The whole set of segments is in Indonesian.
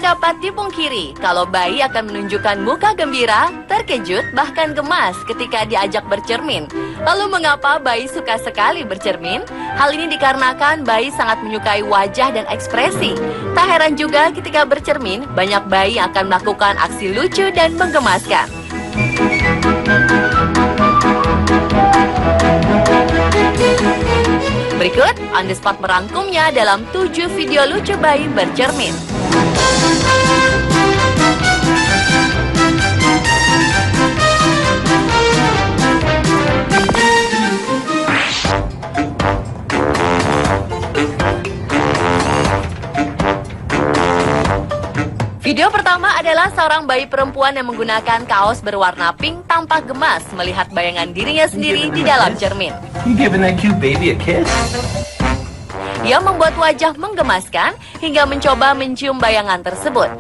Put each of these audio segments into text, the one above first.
dapat dipungkiri kalau bayi akan menunjukkan muka gembira, terkejut, bahkan gemas ketika diajak bercermin. Lalu mengapa bayi suka sekali bercermin? Hal ini dikarenakan bayi sangat menyukai wajah dan ekspresi. Tak heran juga ketika bercermin, banyak bayi akan melakukan aksi lucu dan menggemaskan. Berikut On The Spot merangkumnya dalam 7 video lucu bayi bercermin. Video pertama adalah seorang bayi perempuan yang menggunakan kaos berwarna pink tampak gemas melihat bayangan dirinya sendiri di dalam cermin. You giving that cute baby a kiss? Ia membuat wajah menggemaskan hingga mencoba mencium bayangan tersebut.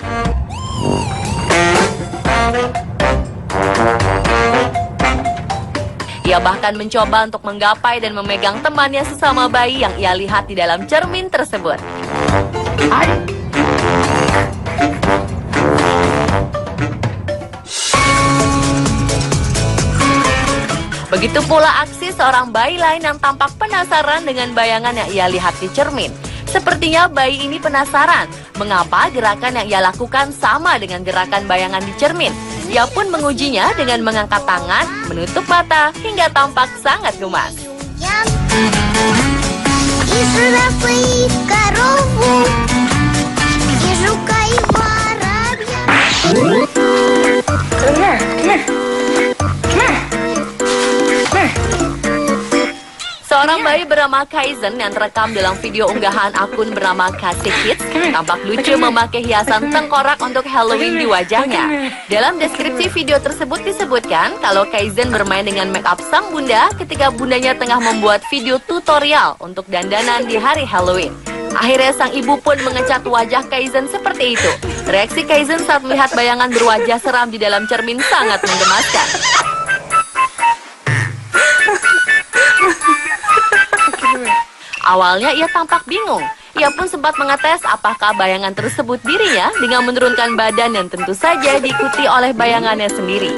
Ia bahkan mencoba untuk menggapai dan memegang temannya sesama bayi yang ia lihat di dalam cermin tersebut. Begitu pula aksi seorang bayi lain yang tampak penasaran dengan bayangan yang ia lihat di cermin. Sepertinya bayi ini penasaran mengapa gerakan yang ia lakukan sama dengan gerakan bayangan di cermin. Ia pun mengujinya dengan mengangkat tangan, menutup mata, hingga tampak sangat gemas. Seorang bayi bernama Kaizen yang terekam dalam video unggahan akun bernama Kasih Kids tampak lucu memakai hiasan tengkorak untuk Halloween di wajahnya. Dalam deskripsi video tersebut disebutkan kalau Kaizen bermain dengan make up sang bunda ketika bundanya tengah membuat video tutorial untuk dandanan di hari Halloween. Akhirnya sang ibu pun mengecat wajah Kaizen seperti itu. Reaksi Kaizen saat melihat bayangan berwajah seram di dalam cermin sangat menggemaskan. Awalnya ia tampak bingung. Ia pun sempat mengetes apakah bayangan tersebut dirinya dengan menurunkan badan dan tentu saja diikuti oleh bayangannya sendiri.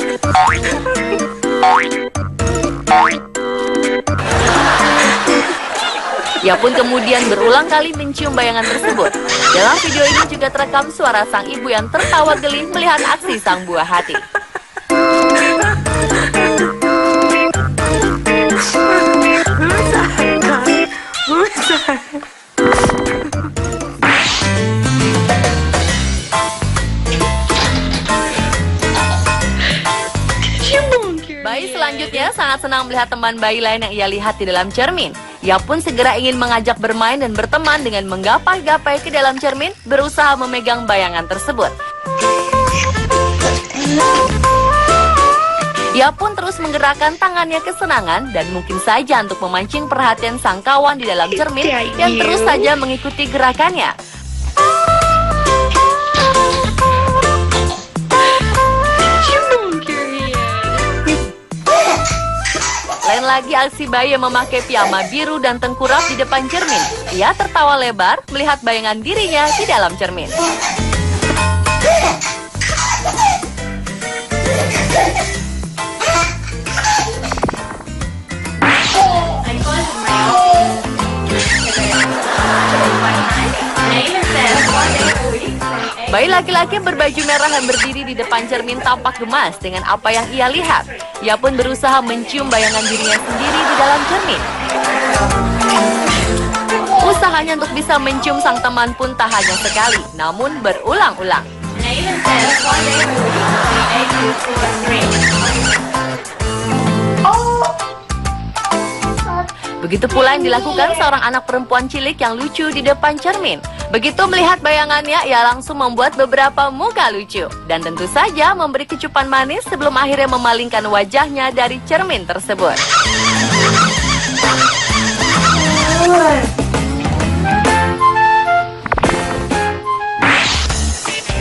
Ia pun kemudian berulang kali mencium bayangan tersebut. Dalam video ini juga terekam suara sang ibu yang tertawa geli melihat aksi sang buah hati. Bayi selanjutnya sangat senang melihat teman bayi lain yang ia lihat di dalam cermin. Ia pun segera ingin mengajak bermain dan berteman dengan menggapai-gapai ke dalam cermin, berusaha memegang bayangan tersebut. Ia pun terus menggerakkan tangannya kesenangan dan mungkin saja untuk memancing perhatian sang kawan di dalam cermin yang terus saja mengikuti gerakannya. Lain lagi aksi bayi yang memakai piyama biru dan tengkurap di depan cermin. Ia tertawa lebar melihat bayangan dirinya di dalam cermin. Bayi laki-laki berbaju merah yang berdiri di depan cermin tampak gemas dengan apa yang ia lihat. Ia pun berusaha mencium bayangan dirinya sendiri di dalam cermin. Usahanya untuk bisa mencium sang teman pun tak hanya sekali, namun berulang-ulang. Begitu pula yang dilakukan seorang anak perempuan cilik yang lucu di depan cermin. Begitu melihat bayangannya, ia langsung membuat beberapa muka lucu. Dan tentu saja memberi kecupan manis sebelum akhirnya memalingkan wajahnya dari cermin tersebut.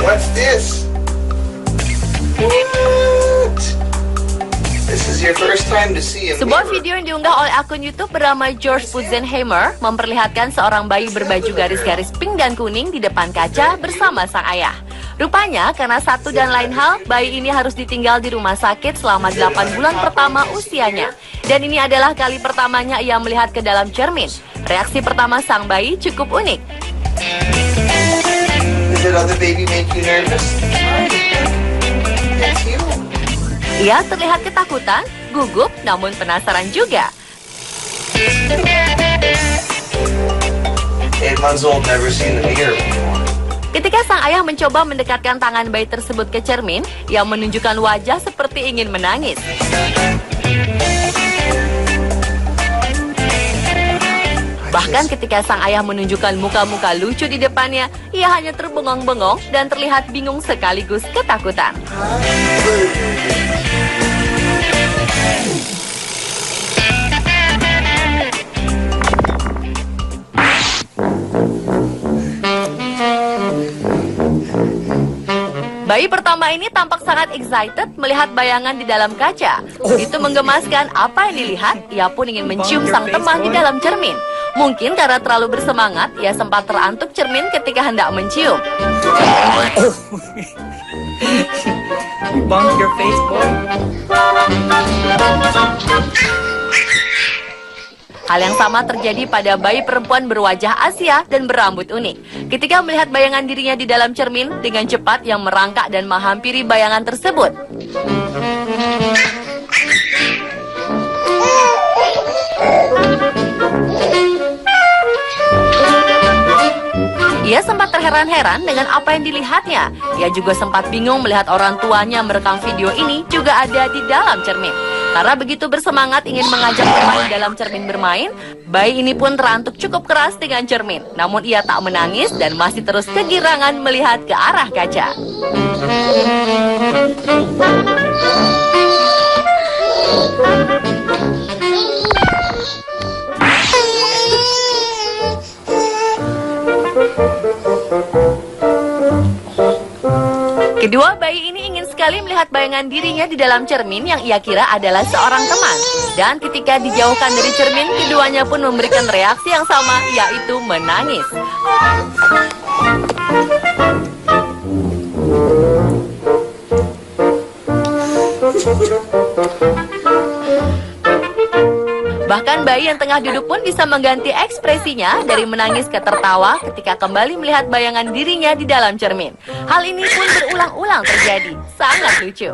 What's this? Sebuah video yang diunggah oleh akun YouTube bernama George Putzenheimer memperlihatkan seorang bayi berbaju garis-garis pink dan kuning di depan kaca bersama sang ayah. Rupanya karena satu dan lain hal, bayi ini harus ditinggal di rumah sakit selama 8 bulan pertama usianya. Dan ini adalah kali pertamanya ia melihat ke dalam cermin. Reaksi pertama sang bayi cukup unik. Did other baby make you nervous? It's you. Ia terlihat ketakutan, gugup, namun penasaran juga. 8 months old, never seen the mirror before. Ketika sang ayah mencoba mendekatkan tangan bayi tersebut ke cermin, ia menunjukkan wajah seperti ingin menangis. Bahkan ketika sang ayah menunjukkan muka-muka lucu di depannya, ia hanya terbengong-bengong dan terlihat bingung sekaligus ketakutan. Bayi pertama ini tampak sangat excited melihat bayangan di dalam kaca. Itu menggemaskan apa yang dilihat, ia pun ingin mencium sang teman di dalam cermin. Mungkin karena terlalu bersemangat, ia sempat terantuk cermin ketika hendak mencium. Bump your face, boy. Hal yang sama terjadi pada bayi perempuan berwajah Asia dan berambut unik. Ketika melihat bayangan dirinya di dalam cermin, dengan cepat yang merangkak dan menghampiri bayangan tersebut. Ia sempat terheran-heran dengan apa yang dilihatnya. Ia juga sempat bingung melihat orang tuanya merekam video ini juga ada di dalam cermin. Karena begitu bersemangat ingin mengajak teman di dalam cermin bermain, bayi ini pun terantuk cukup keras dengan cermin. Namun ia tak menangis dan masih terus kegirangan melihat ke arah kaca. Kedua bayi ini ingin sekali melihat bayangan dirinya di dalam cermin yang ia kira adalah seorang teman. Dan ketika dijauhkan dari cermin, keduanya pun memberikan reaksi yang sama, yaitu menangis. Bahkan bayi yang tengah duduk pun bisa mengganti ekspresinya dari menangis ke tertawa ketika kembali melihat bayangan dirinya di dalam cermin. Hal ini pun berulang-ulang terjadi. Sangat lucu.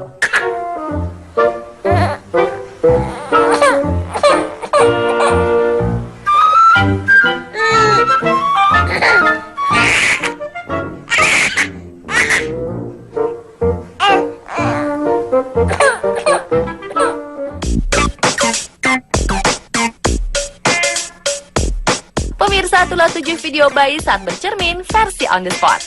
Pemirsa, itulah 7 video bayi saat bercermin versi on the spot.